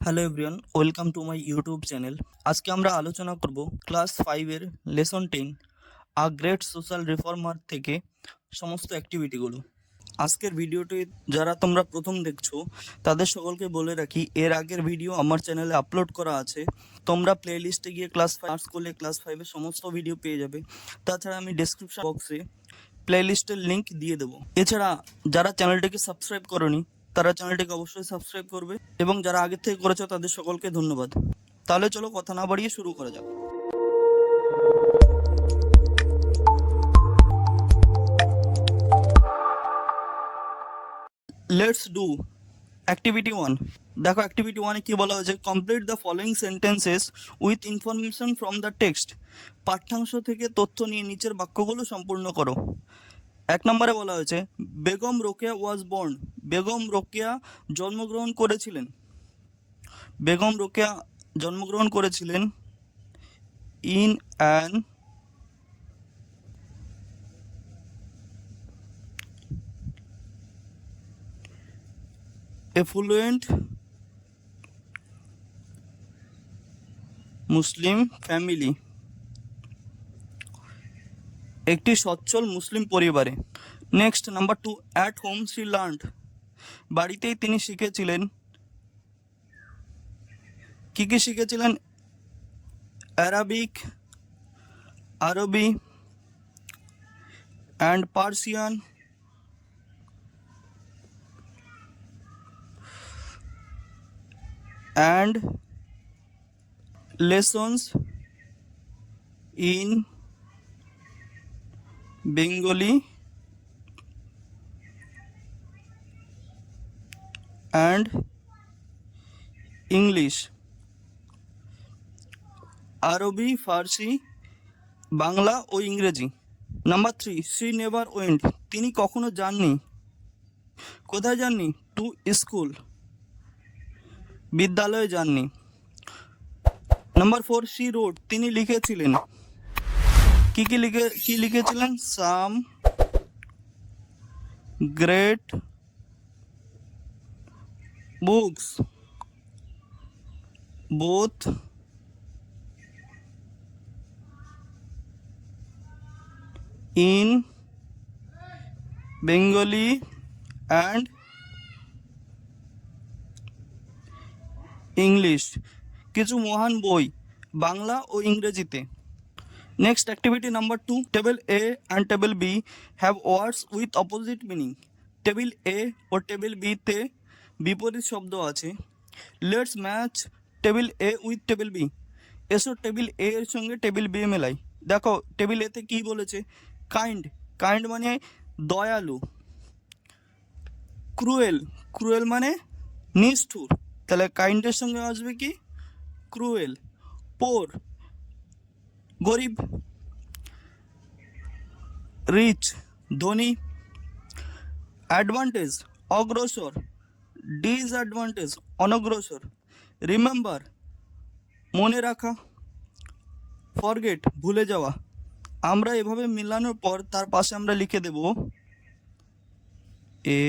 Hello everyone, welcome to my YouTube channel. আজকে আমরা আলোচনা করব ক্লাস 5-এর lesson 10 a great social reformer থেকে সমস্ত অ্যাক্টিভিটিগুলো। আজকের ভিডিওটি যারা তোমরা প্রথম দেখছো তাদের সকলকে বলে রাখি, এর আগের ভিডিও আমার চ্যানেলে আপলোড করা আছে। তোমরা প্লে লিস্টে গিয়ে ক্লাস 5 সার্চ করলে ক্লাস 5-এর সমস্ত ভিডিও পেয়ে যাবে। তাছাড়া আমি ডেসক্রিপশন বক্সে প্লে লিস্টের লিঙ্ক দিয়ে দেবো। এছাড়া যারা চ্যানেলটিকে সাবস্ক্রাইব করোনি তারা চ্যানেলটিকে অবশ্যই সাবস্ক্রাইব করবে, এবং যারা আগে থেকে করেছো তাদের সকলকে ধন্যবাদ। তাহলে চলো কথা না বাড়িয়ে শুরু করা যাক। Let's do activity 1। দেখো অ্যাক্টিভিটি 1-এ কি বলা হয়েছে, complete the following sentences with information from the text. পাঠ্যাংশ থেকে তথ্য নিয়ে নিচের বাক্যগুলো সম্পূর্ণ করো। 1 নম্বরে বলা হয়েছে বেগম রোকেয়া ওয়াজ বর্ন। বেগম রোকেয়া জন্মগ্রহণ করেছিলেন। বেগম রোকেয়া জন্মগ্রহণ করেছিলেন in an effluent Muslim family. একটি সচ্ছল মুসলিম পরিবারে। Next number 2, at home she learned. বাড়িতেই তিনি শিখেছিলেন। কি কি শিখেছিলেন? আরবি and Persian, and lessons in Bengali and English। আরবি, ফার্সি, বাংলা ও ইংরেজি। Number 3, she never went. তিনি কখনো যাননি। কোথায় যাননি? টু স্কুল, বিদ্যালয়ে যাননি। Number 4, she wrote. তিনি লিখেছিলেন। কি লিখেছিলেন? Some great books both in Bengali and English. কিছু মহান বই বাংলা ও ইংরেজিতে। Next activity number 2, table A and table B have words with opposite meaning. Table A ও টেবিল বিতে বিপরীত শব্দ আছে। Let's match table A with table B. এসো টেবিল এ এর সঙ্গে টেবিল বি মেলাই। দেখো টেবিল এতে কি বলেছে? কাইন্ড। কাইন্ড মানে দয়ালু। ক্রুয়েল। ক্রুয়েল মানে নিষ্ঠুর। তাহলে কাইন্ডের সঙ্গে আসবে কি? ক্রুয়েল। পোর গরিব। রিচ ধনী। অ্যাডভান্টেজ অগ্রসর। ডিসঅ্যাডভান্টেজ অনগ্রসর। রিমেম্বার মনে রাখা। ফরগেট ভুলে যাওয়া। আমরা এভাবে মিলানোর পর তার পাশে আমরা লিখে দেব এ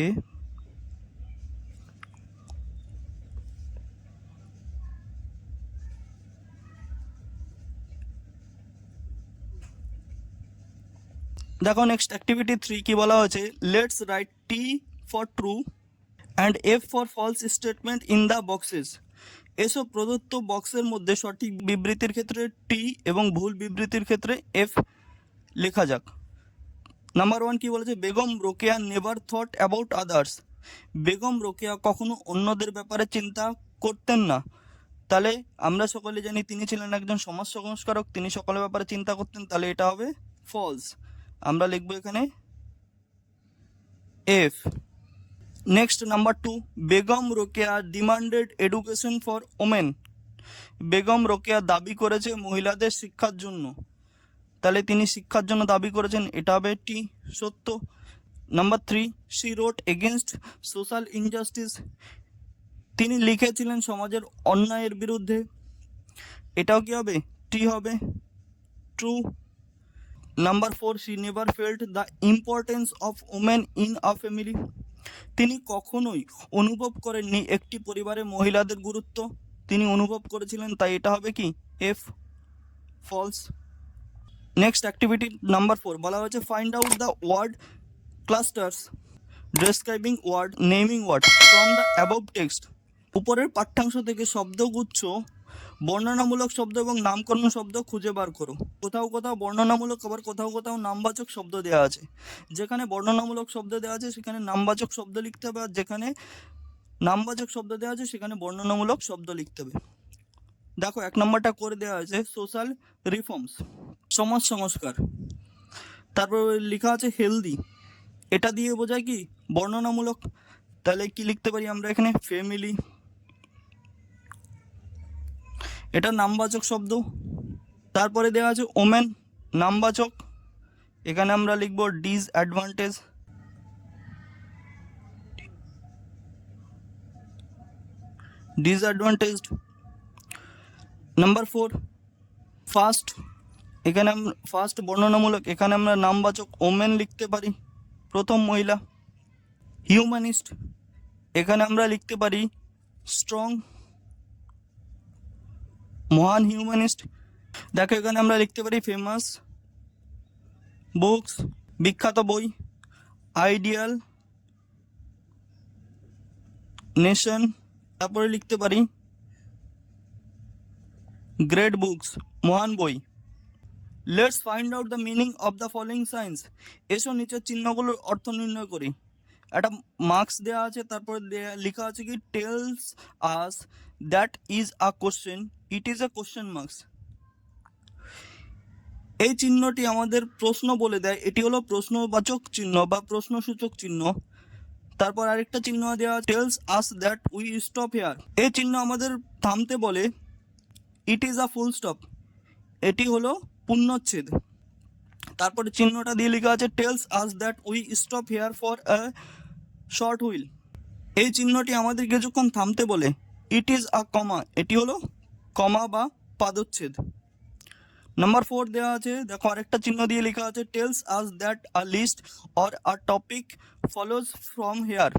দেখো নেক্সট অ্যাক্টিভিটি 3 কি বলা হয়েছে, let's write T for true and F for false statement in the boxes. এসব প্রদত্ত বক্সের মধ্যে সঠিক বিবৃতির ক্ষেত্রে টি এবং ভুল বিবৃতির ক্ষেত্রে এফ লেখা যাক। নাম্বার 1 কি বলেছে, Begum Rokeya never thought about others. Begum Rokeya কখনো অন্যদের ব্যাপারে চিন্তা করতেন না। তাহলে আমরা সকলে জানি তিনি ছিলেন একজন সমাজ সংস্কারক, তিনি সকলের ব্যাপারে চিন্তা করতেন, তাহলে এটা হবে ফলস। আমরা লিখবো এখানে F. Next number 2, Begum Rokeya demanded education for women. Begum Rokeya দাবি করেছে মহিলাদের শিক্ষার জন্য। তাহলে তিনি শিক্ষার জন্য দাবি করেছেন, এটা হবে টি, সত্য। Number 3, she wrote against social injustice. তিনি লিখেছিলেন সমাজের অন্যায়ের বিরুদ্ধে। এটাও কি হবে? টি হবে, true. Number 4, she never felt the importance of women in a family. তিনি কখনোই অনুভব করেননি একটি পরিবারে মহিলাদের গুরুত্ব। তিনি অনুভব করেছিলেন, তাই এটা হবে কি F, false. Next activity number 4 বলা হয়েছে find out the word clusters describing word naming word from the above text. উপরের পাঠ্যাংশ থেকে শব্দগুচ্ছ, বর্ণনামূলক শব্দ এবং নামকরণ শব্দ খুঁজে বার করো। কোথাও কোথাও বর্ণনামূলক, আবার কোথাও কোথাও নামবাচক শব্দ দেওয়া আছে। যেখানে বর্ণনামূলক শব্দ দেওয়া আছে সেখানে নামবাচক শব্দ লিখতে হবে, আর যেখানে নামবাচক শব্দ দেওয়া আছে সেখানে বর্ণনামূলক শব্দ লিখতে হবে। দেখো 1 নম্বরটা করে দেওয়া আছে সোশ্যাল রিফর্মস, সমাজ সংস্কার। তারপর লেখা আছে হেলদি, এটা দিয়ে বোঝায় কি বর্ণনামূলক। তাহলে কি লিখতে পারি আমরা এখানে ফ্যামিলি, এটা নামবাচক শব্দ। তারপরে দেওয়া আছে ওমেন, নামবাচক, এখানে আমরা লিখব ডিসঅ্যাডভান্টেজ। ডিসঅ্যাডভান্টেজড। নাম্বার 4 ফার্স্ট, এখানে আমরা ফার্স্ট বর্ণনামূলক, এখানে আমরা নামবাচক ওমেন লিখতে পারি, প্রথম মহিলা। হিউম্যানিস্ট, এখানে আমরা লিখতে পারি স্ট্রং, মহান হিউম্যানিস্ট। দেখো এখানে আমরা লিখতে পারি ফেমাস, বুকস, বিখ্যাত বই, আইডিয়াল, নেশন। তারপরে লিখতে পারি গ্রেট বুকস, মহান বই। Let's find out the meaning of the following science. এসো নিচের চিহ্নগুলোর অর্থ নির্ণয় করি। একটা মার্কস দেওয়া আছে, তারপরে লেখা আছে কি tales us that is a question, it is a question marks. এই চিহ্নটি আমাদের প্রশ্ন বলে দেয়, এটি হলো প্রশ্নবাচক চিহ্ন বা প্রশ্নসূচক চিহ্ন। তারপর আরেকটা চিহ্ন দেওয়া tells us that we stop here, এই চিহ্ন আমাদের থামতে বলে, ইট ইজ আ ফুল স্টপ, এটি হলো পূর্ণচ্ছেদ। তারপরে চিহ্নটা দিয়ে লেখা আছে tells us that we stop here for a short wheel, এই চিহ্নটি আমাদের কিছুক্ষণ থামতে বলে, ইট ইজ আ কমা, এটি হলো কমা বা পাদচ্ছেদ। নাম্বার 4 দেওয়া আছে, দেখো আরেকটা চিহ্ন দিয়ে লেখা আছে tells us that a list or a topic follows from here,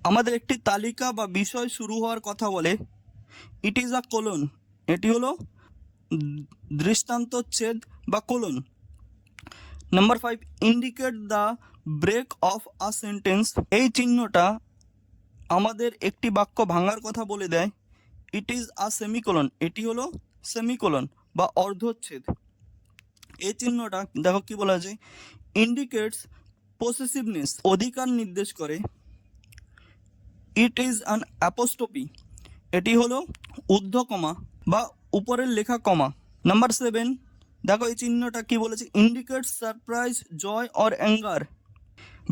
আমাদের একটি তালিকা বা বিষয় শুরু হওয়ার কথা বলে, ইট ইজ আ কোলন, এটি হলো দৃষ্টান্তচ্ছেদ বা colon. Number 5 indicate the break of a sentence, এই চিহ্নটা আমাদের একটি বাক্য ভাঙার কথা বলে দেয়, ইট ইজ আ সেমিকোলন, এটি হলো সেমিকোলন বা অর্ধচ্ছেদ। এই চিহ্নটা দেখো কি বলা আছে ইন্ডিকেটস পসেসিভনেস, অধিকার নির্দেশ করে, ইট ইজ অ্যান অ্যাপোস্ট্রফি, এটি হলো ঊর্ধ্ব কমা বা উপরের লেখা কমা। নাম্বার 7 দেখো এই চিহ্নটা কি বলেছে indicates surprise joy or anger,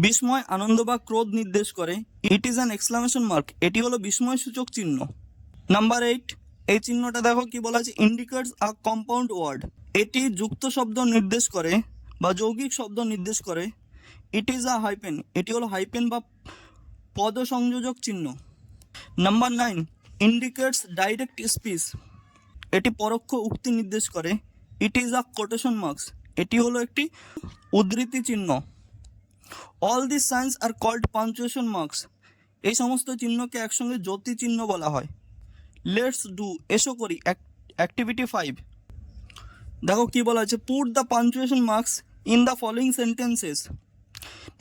বিস্ময়, আনন্দ বা ক্রোধ নির্দেশ করে, it is an exclamation mark, এটি হলো বিস্ময় সূচক চিহ্ন। নাম্বার 8 এই চিহ্নটা দেখো কি বলা আছে ইন্ডিকেটস আ কম্পাউন্ড ওয়ার্ড, এটি যুক্ত শব্দ নির্দেশ করে বা যৌগিক শব্দ নির্দেশ করে, ইট ইজ আ হাইপেন, এটি হলো হাইপেন বা পদ সংযোজক চিহ্ন। নাম্বার 9 ইন্ডিকেটস ডাইরেক্ট স্পিচ, এটি পরোক্ষ উক্তি নির্দেশ করে, it is a quotation marks, এটি হলো একটি উদ্ধৃতি চিহ্ন। All this signs are called punctuation marks, এই সমস্ত চিহ্নকে একসঙ্গে জ্যোতি চিহ্ন বলা হয়। লেটস ডু, এসো করি অ্যাক্টিভিটি 5। দেখো কি বলা আছে put the punctuation marks in the following sentences,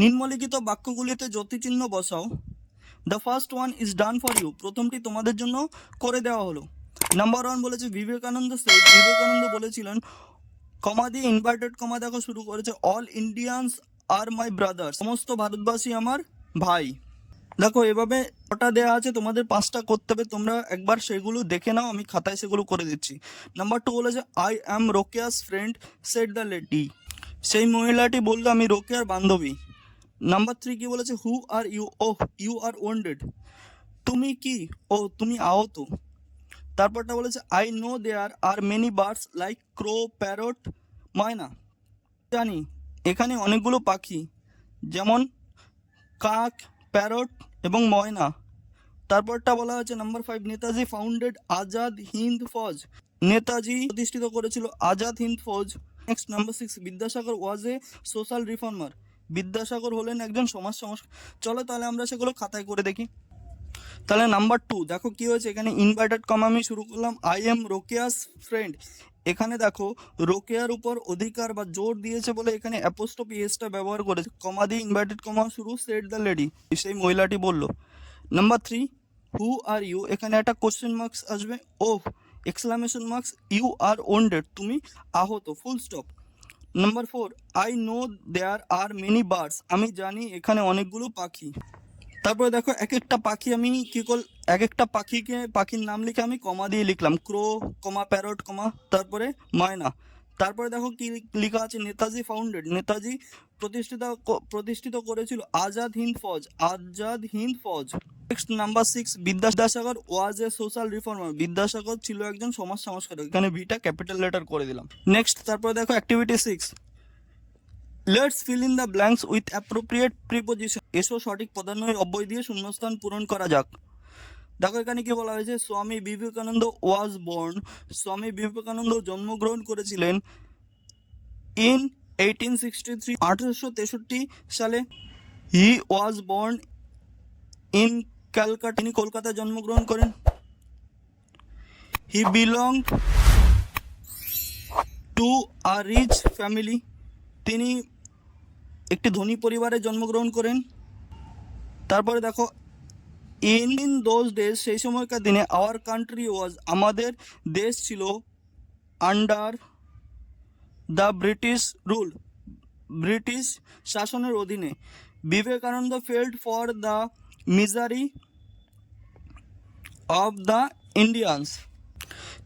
নিম্নলিখিত বাক্যগুলিতে জ্যোতি চিহ্ন বসাও। The first one is done for you, প্রথমটি তোমাদের জন্য করে দেওয়া হলো। নাম্বার 1 বলেছে বিবেকানন্দ সেড, বিবেকানন্দ বলেছিলেন, কমা দিয়ে ইনভার্টেড কমা দেখো শুরু করেছে অল ইন্ডিয়ানস আর মাই ব্রাদার্স, সমস্ত ভারতবাসী আমার ভাই। দেখো এভাবে ওটা দেওয়া আছে, তোমাদের 5টা করতে হবে, তোমরা একবার সেগুলো দেখে নাও, আমি খাতায় সেগুলো করে দিচ্ছি। নাম্বার 2 বলেছে I am Rokeya's friend said the lady, সেই মহিলাটি বললো আমি রোকেয়ার বান্ধবী। নাম্বার 3 কি বলেছে who are you, oh you are wounded, তুমি কি, ও তুমি আহত। তারপরটা বলেছে I know there are many birds like crow, parrot, myna, জানি এখানে অনেকগুলো পাখি যেমন কাক, প্যারট এবং ময়না। তারপরটা বলা হচ্ছে নাম্বার 5 নেতাজি ফাউন্ডেড আজাদ হিন্দ ফৌজ, নেতাজি প্রতিষ্ঠিত করেছিল আজাদ হিন্দ ফৌজ। নেক্সট নাম্বার 6 বিদ্যাসাগর ওয়াজ এ সোশ্যাল রিফর্মার, বিদ্যাসাগর হলেন একজন সমাজ সংস্কারক। চলো তাহলে আমরা সেগুলো খাতায় করে দেখি। তাহলে নাম্বার 2 দেখো কি হয়েছে, এখানে ইনভার্টেড কমা আমি শুরু করলাম, আই এম রোকেয়াস ফ্রেন্ড। এখানে দেখো রোকেয়ার উপর অধিকার বা জোর দিয়েছে বলে এখানে অ্যাপোস্ট্রফি এসটা ব্যবহার করেছে, কমা দিয়ে ইনভার্টেড কমা শুরু, সেড দ্য লেডি, সেই মহিলাটি বলল। নাম্বার 3 হু আর ইউ, এখানে একটা কোশ্চেন মার্কস আসবে, ও exclamation marks, you are wounded, তুমি আহত, full stop. Number 4 I know there are many birds, আমি জানি এখানে অনেকগুলো পাখি। তারপরে দেখো এক একটা পাখি আমি কি কর, এক একটা পাখির নাম লিখে আমি কমা দিয়ে লিখলাম, ক্রো কমা প্যারট কমা তারপরে ময়না। তারপরে দেখো কি লেখা আছে, নেতাজি ফাউন্ডেড, নেতাজি প্রতিষ্ঠিত করেছিল আজাদ হিন্দ ফৌজ, আজাদ হিন্দ ফৌজ। নেক্সট নাম্বার 6 বিদ্যাসাগর ওয়াজ এ সোশ্যাল রিফর্মার, বিদ্যাসাগর ছিল একজন সমাজ সংস্কারক, এখানে ভিটা ক্যাপিটাল লেটার করে দিলাম। নেক্সট তারপরে দেখো activity 6 let's fill in the blanks with appropriate preposition, এসো সঠিক পদান্বয় অব্যয় দিয়ে শূন্যস্থান পূরণ করা যাক। দেখো এখানে কি বলা হয়েছে, স্বামী বিবেকানন্দ ওয়াজ বর্ন, স্বামী বিবেকানন্দ জন্মগ্রহণ করেছিলেন ইন 1863, 1863 সালে। He was born in Calcutta, তিনি কলকাতায় জন্মগ্রহণ করেন। He belonged to a rich family, তিনি একটি ধনী পরিবারে জন্মগ্রহণ করেন। তারপরে দেখো ইন দোজ ডেজ, সেই সময়কার দিনে, আওয়ার কান্ট্রি ওয়াজ, আমাদের দেশ ছিল under the British rule, British শাসনের অধীনে। Vivekananda felt for the misery of the Indians.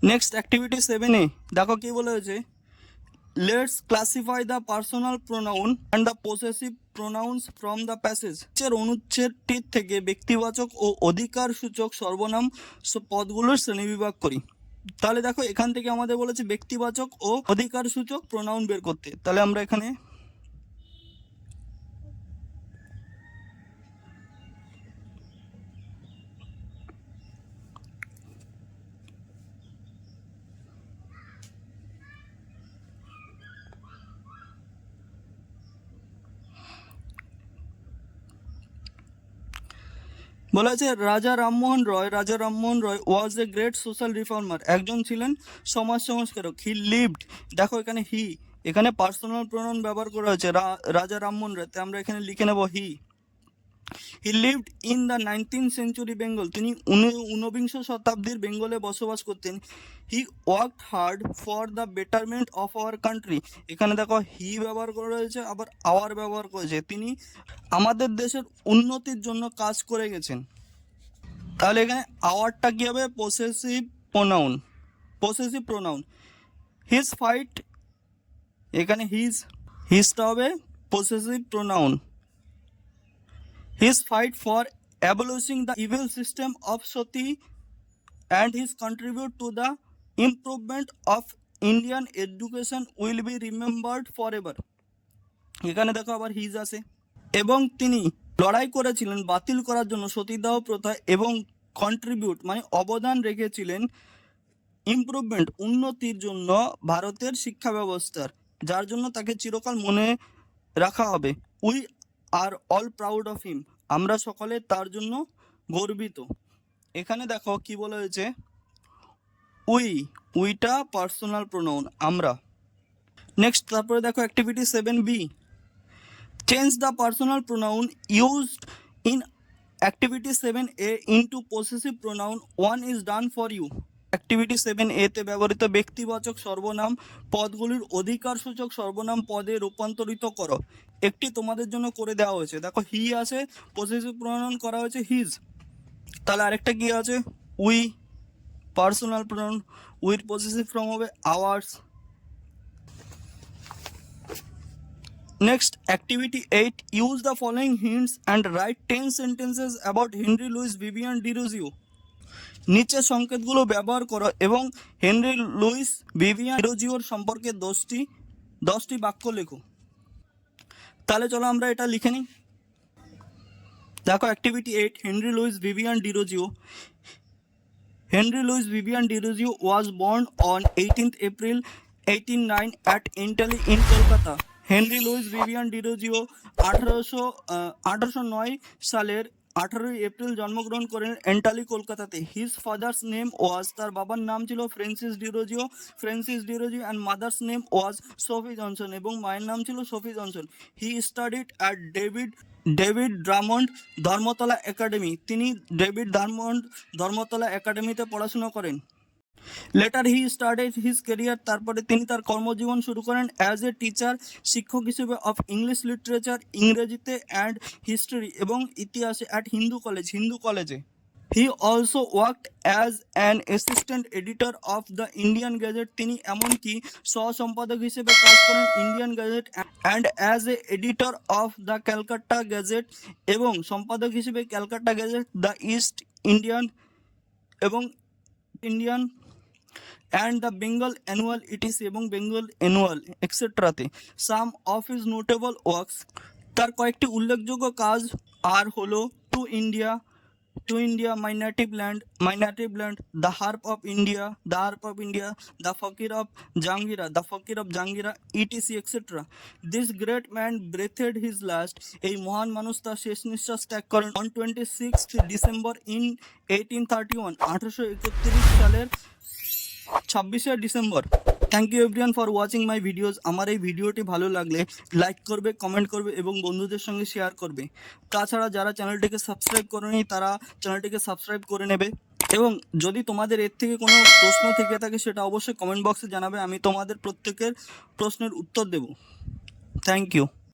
Next activity 7A দেখো কি বলা হয়েছে, let's classify the personal pronoun and the possessive pronouns from the passage. অনুচ্ছেদটির থেকে ব্যক্তিবাচক ও অধিকার সূচক সর্বনাম পদগুলোর শ্রেণীবিভাগ করি। তাহলে দেখো এখান থেকে আমাদের বলেছে ব্যক্তিবাচক ও অধিকার সূচক প্রোনাউন বের করতে। তাহলে আমরা এখানে বলা আছে রাজা রামমোহন রয় ওয়াজ এ গ্রেট সোশ্যাল রিফর্মার, একজন ছিলেন সমাজ সংস্কারক। হি লিভড, দেখো এখানে হি, এখানে পার্সোনাল প্রোনাউন ব্যবহার করা হয়েছে, রাজা রামমোহন রায়, আমরা এখানে লিখে নেব he. He lived in the 19th century Bengal, তিনি 19বিংশ শতাব্দীর বেঙ্গলে বসবাস করতেন। He worked hard for the betterment of our country, এখানে দেখো হি ব্যবহার করা রয়েছে, আবার আওয়ার ব্যবহার করেছে, তিনি আমাদের দেশের উন্নতির জন্য কাজ করে গেছেন। তাহলে এখানে আওয়ারটা কি হবে, পসেসিভ প্রোনাউন। হিজ ফাইট, এখানে হিজটা হবে possessive pronoun. His fight for abolishing the evil system of Sati and his contribute to the improvement of Indian education will be remembered forever. এখানে দেখো আবার হিজ আছে, এবং তিনি লড়াই করেছিলেন বাতিল করার জন্য সতীদাহ প্রথা, এবং কন্ট্রিবিউট মানে অবদান রেখেছিলেন ইমপ্রুভমেন্ট উন্নতির জন্য ভারতের শিক্ষা ব্যবস্থার, যার জন্য তাকে চিরকাল মনে রাখা হবে। We are all proud of him, আমরা সকলে তার জন্য গর্বিত। এখানে দেখো কি বলা হয়েছে, উইটা পার্সোনাল প্রোনাউন, আমরা। নেক্সট তারপরে দেখো activity 7B, change the personal pronoun used in activity 7A into possessive pronoun, one is done for you. Activity 7A তে ব্যবহৃত ব্যক্তিবাচক সর্বনাম পদগুলির অধিকারসূচক সর্বনাম পদে রূপান্তরিত করো। একটি তোমাদের জন্য করে দেওয়া হয়েছে, দেখো হি আছে, পসেসিভ প্রোনাউন করা হয়েছে হিজ। তাহলে আরেকটা কি আছে, উই পার্সোনাল প্রোনাউন, উইর পসেসিভ ফর্ম হবে ours. Next activity 8, use the following hints and write 10 sentences about Henry Louis Vivian Derozio. নিচের সংকেতগুলো ব্যবহার করো এবং হেনরি লুইস ভিভিয়ান ডিরোজিওর সম্পর্কে 10টি বাক্য লেখো। তাহলে চলো আমরা এটা লিখে নিই। দেখো activity 8, Henry Louis Vivian Derozio. Henry Louis Vivian Diruzio was born on 18th April 1809 at Intelli in Kolkata. Henry Louis Vivian Derozio 1809 সালের 18 এপ্রিল জন্মগ্রহণ করেন এন্টালি, কলকাতাতে। হিজ ফাদার্স নেম ওয়াজ, তার বাবার নাম ছিল Francis Derozio and mother's name was Sophie Johnson, এবং মায়ের নাম ছিল Sophie Johnson. He studied at David Drummond Dharmatala academy, তিনি ডেভিড ড্রামন্ড ধর্মতলা একাডেমিতে পড়াশোনা করেন। Letter he started his career, তারপরে তিনি তার কর্মজীবন শুরু করেন অ্যাজ এ টিচার, শিক্ষক হিসেবে অফ ইংলিশ লিটারেচার, ইংরেজিতে অ্যান্ড হিস্ট্রি এবং ইতিহাসে অ্যাট হিন্দু কলেজে। He also worked as an assistant editor of the Indian gazette, তিনি এমনকি সহ-সম্পাদক হিসেবে কাজ করেন Indian gazette, and as a editor of the Calcutta gazette, এবং সম্পাদক হিসেবে Calcutta gazette, the east Indian এবং Indian and the Bengal annual etc এবং বেঙ্গল অ্যানুয়াল এক্সেট্রাতে। Some of his notable works, তার কয়েকটি উল্লেখযোগ্য কাজ আর হলো to India, my native land, the harp of India, the fakir of Jungheera, etc etcetera. This great man breathed his last, এই মহান মানুষ তার শেষ নিঃশ্বাস ত্যাগ করেন অন 26 ডিসেম্বর ইন 1831, 1831 সালের 26শে December. Thank you everyone for watching my videos. আমার এই ভিডিওটি ভালো লাগলে লাইক করবে, কমেন্ট করবে এবং বন্ধুদের সঙ্গে শেয়ার করবে। তাছাড়া যারা চ্যানেলটিকে সাবস্ক্রাইব করেনি তারা চ্যানেলটিকে সাবস্ক্রাইব করে নেবে, এবং যদি তোমাদের এর থেকে কোনো প্রশ্ন থেকে থাকে সেটা অবশ্যই কমেন্ট বক্সে জানাবে, আমি তোমাদের প্রত্যেকের প্রশ্নের উত্তর দেব। Thank you.